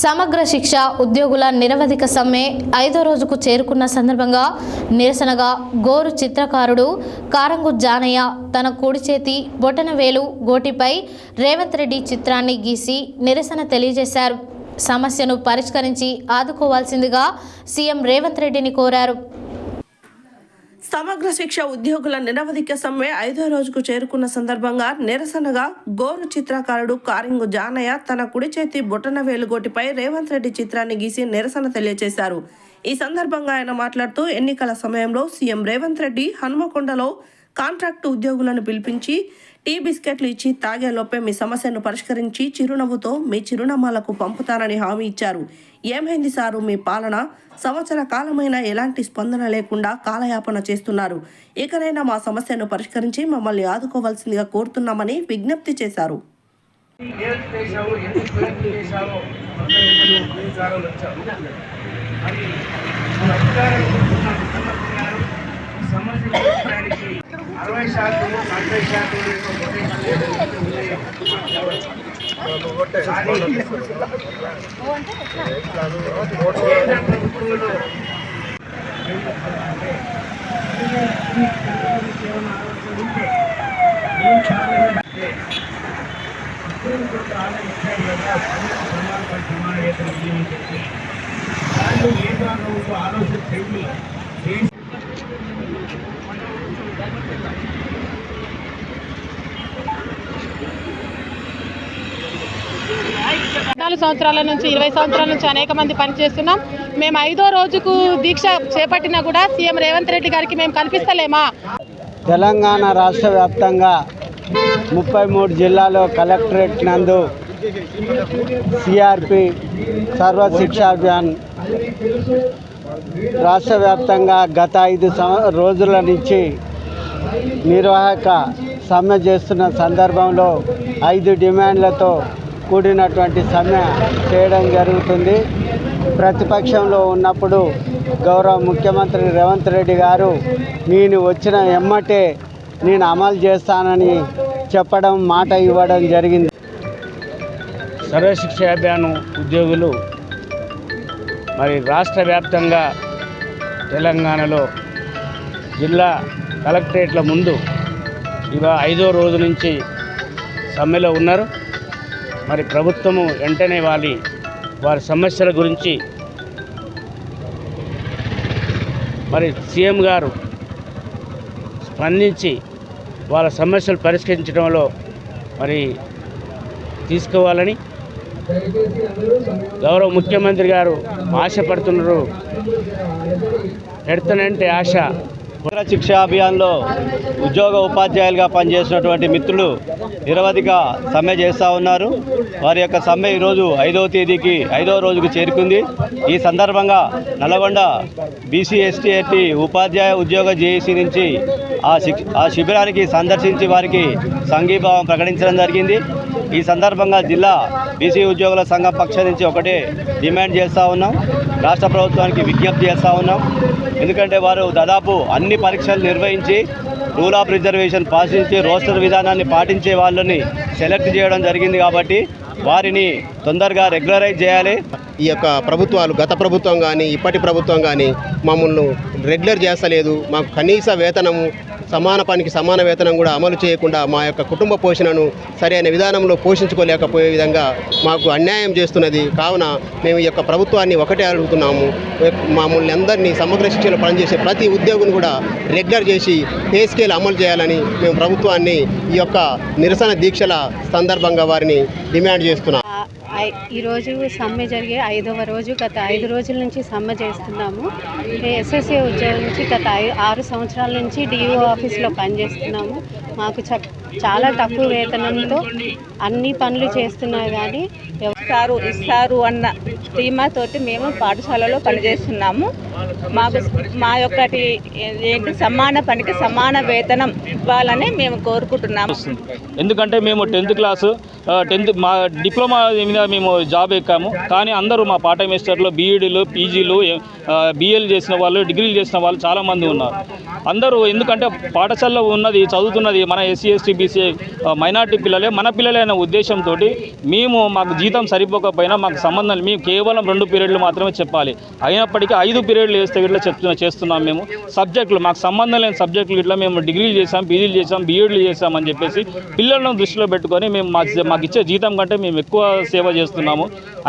సమగ్ర శిక్ష ఉద్యోగుల నిరవధిక సమ్మె 5వ రోజుకు చేరుకున్న సందర్భంగా నిరసనగా గోరు చిత్రకారుడు కారంగు జానయ్య తన కుడి చేతి బొటనవేలు గోటిపై రేవంత్ రెడ్డి చిత్రాన్ని గీసి నిరసన తెలియజేశారు. సమస్యను పరిష్కరించి ఆదుకోవాల్సిందిగా సీఎం రేవంత్ రెడ్డిని కోరారు. సమగ్ర శిక్ష ఉద్యోగుల నిరవధిక సమ్మె 5వ రోజుకు చేరుకున్న సందర్భంగా నిరసనగా గోరు చిత్రకారుడు కారింగు జానయ్య తన కుడి చేతి బొటన వేలుగోటిపై రేవంత్ రెడ్డి చిత్రాన్ని గీసి నిరసన తెలియజేశారు. ఈ సందర్భంగా ఆయన మాట్లాడుతూ ఎన్నికల సమయంలో సీఎం రేవంత్ రెడ్డి హనుమకొండలో కాంట్రాక్టు ఉద్యోగులను పిలిపించి టీ బిస్కెట్లు ఇచ్చి తాగేలోపే మీ సమస్యను పరిష్కరించి చిరునవ్వుతో మీ చిరునామాలకు పంపుతానని హామీ ఇచ్చారు. ఏమైంది సారు మీ పాలన? సంవత్సర కాలమైన ఎలాంటి స్పందన లేకుండా కాలయాపన చేస్తున్నారు. ఇకనైనా మా సమస్యను పరిష్కరించి మమ్మల్ని ఆదుకోవాల్సిందిగా కోరుతున్నామని విజ్ఞప్తి చేశారు. సంవత్సరాల నుంచి 20 సంవత్సరాల నుంచి అనేక మంది పనిచేస్తున్నాం. మేము 5వ రోజుకు దీక్ష చేపట్టినా కూడా సీఎం రేవంత్ రెడ్డి గారికి మేము కల్పిస్తలేమా? తెలంగాణ రాష్ట్ర వ్యాప్తంగా 33 జిల్లాలో కలెక్టరేట్ నందు సిఆర్పి సర్వశిక్షా అభియాన్ రాష్ట్ర వ్యాప్తంగా గత 5 రోజుల నుంచి నిర్వాహక సమ్మె చేస్తున్న సందర్భంలో 5 డిమాండ్లతో కూడినటువంటి సమ్మె చేయడం జరుగుతుంది. ప్రతిపక్షంలో ఉన్నప్పుడు గౌరవ ముఖ్యమంత్రి రేవంత్ రెడ్డి గారు నేను వచ్చిన ఎమ్మటే నేను అమలు చేస్తానని చెప్పడం, మాట ఇవ్వడం జరిగింది. సర్వశిక్ష అభియాన్ ఉద్యోగులు మరి రాష్ట్ర వ్యాప్తంగా తెలంగాణలో జిల్లా కలెక్టరేట్ల ముందు ఇవాళ 5వ రోజు నుంచి సమ్మెలో ఉన్నారు. మరి ప్రభుత్వము వెంటనే వారి సమస్యల గురించి మరి సీఎం గారు స్పందించి వాళ్ళ సమస్యలు పరిష్కరించడంలో మరి తీసుకోవాలని గౌరవ ముఖ్యమంత్రి గారు ఆశపడుతున్నారు. పెడతానంటే ఆశ. శిక్ష అభియాన్లో ఉద్యోగ ఉపాధ్యాయులుగా పనిచేసినటువంటి మిత్రులు నిరవధిక సమ్మె చేస్తూ ఉన్నారు. వారి యొక్క సమ్మె ఈరోజు 5వ తేదీకి 5వ రోజుకు చేరుకుంది. ఈ సందర్భంగా నల్గొండ బీసీ ఎస్టీ ఉపాధ్యాయ ఉద్యోగ జేఏసీ నుంచి ఆ శిబిరానికి సందర్శించి వారికి సంఘీభావం ప్రకటించడం జరిగింది. ఈ సందర్భంగా జిల్లా బీసీ ఉద్యోగుల సంఘం పక్షం నుంచి ఒకటే డిమాండ్ చేస్తూ ఉన్నాం. రాష్ట్ర ప్రభుత్వానికి విజ్ఞప్తి చేస్తూ ఉన్నాం. ఎందుకంటే వారు దాదాపు అన్ని పరీక్షలు నిర్వహించి రూల్ ఆఫ్ రిజర్వేషన్ పాటించి రోస్టర్ విధానాన్ని పాటించే వాళ్ళని సెలెక్ట్ చేయడం జరిగింది. కాబట్టి వారిని తొందరగా రెగ్యులరైజ్ చేయాలి. ఈ యొక్క ప్రభుత్వాలు, గత ప్రభుత్వం కానీ ఇప్పటి ప్రభుత్వం కానీ మమ్మల్ని రెగ్యులర్ చేస్తలేదు. మాకు కనీస వేతనము, సమాన పనికి సమాన వేతనం కూడా అమలు చేయకుండా మా యొక్క కుటుంబ పోషణను సరైన విధానంలో పోషించుకోలేకపోయే విధంగా మాకు అన్యాయం చేస్తున్నది. కావున మేము ఈ యొక్క ప్రభుత్వాన్ని ఒకటే అడుగుతున్నాము, మమ్మల్ని అందరినీ సమగ్ర శిక్షలో పనిచేసే ప్రతి ఉద్యోగిని కూడా రెగ్యులర్ చేసి పే స్కేల్ అమలు చేయాలని మేము ప్రభుత్వాన్ని ఈ యొక్క నిరసన దీక్షల సందర్భంగా వారిని డిమాండ్ చేస్తున్నాం. ఈరోజు సమ్మె జరిగే 5వ రోజు. గత 5 రోజుల నుంచి సమ్మె చేస్తున్నాము. ఎస్ఎస్ఏ ఉద్యోగం నుంచి గత 6 సంవత్సరాల నుంచి డిఓ ఆఫీస్లో పనిచేస్తున్నాము. మాకు చాలా తక్కువ వేతనంతో అన్ని పనులు చేస్తున్నా కానీ ఇస్తారు అన్న ధీమాతోటి మేము పాఠశాలలో పనిచేస్తున్నాము. మా యొక్కటి ఏంటి సమాన పనికి సమాన వేతనం ఇవ్వాలని మేము కోరుకుంటున్నాము. ఎందుకంటే మేము 10th క్లాసు మా డిప్లొమా మీద మేము జాబ్ ఎక్కాము. కానీ అందరూ మా పార్ట్ టైం మాస్టర్లు బీఈడీలు పీజీలు బిఎల్ చేసిన వాళ్ళు డిగ్రీలు చేసిన వాళ్ళు చాలామంది ఉన్నారు. అందరూ ఎందుకంటే పాఠశాలలో ఉన్నది చదువుతున్నది మన ఎస్సీ ఎస్టీ బీసీ మైనార్టీ పిల్లలే, మన పిల్లలే అనే ఉద్దేశంతో మేము మాకు జీతం సరిపోకపోయినా మాకు సంబంధం మేము కేవలం 2 పీరియడ్లు మాత్రమే చెప్పాలి. అయినప్పటికీ 5 పీరియడ్లు వేస్తే ఇట్లా చేస్తున్నాం. మేము సబ్జెక్టులు మాకు సంబంధం లేని సబ్జెక్టులు ఇట్లా మేము డిగ్రీలు చేసాం, పీజీలు చేసాం, బీఎడ్లు చేసామని చెప్పేసి పిల్లలను దృష్టిలో పెట్టుకొని మేము మాకు ఇచ్చే జీతం కంటే మేము ఎక్కువ సేవ చేస్తున్నాము.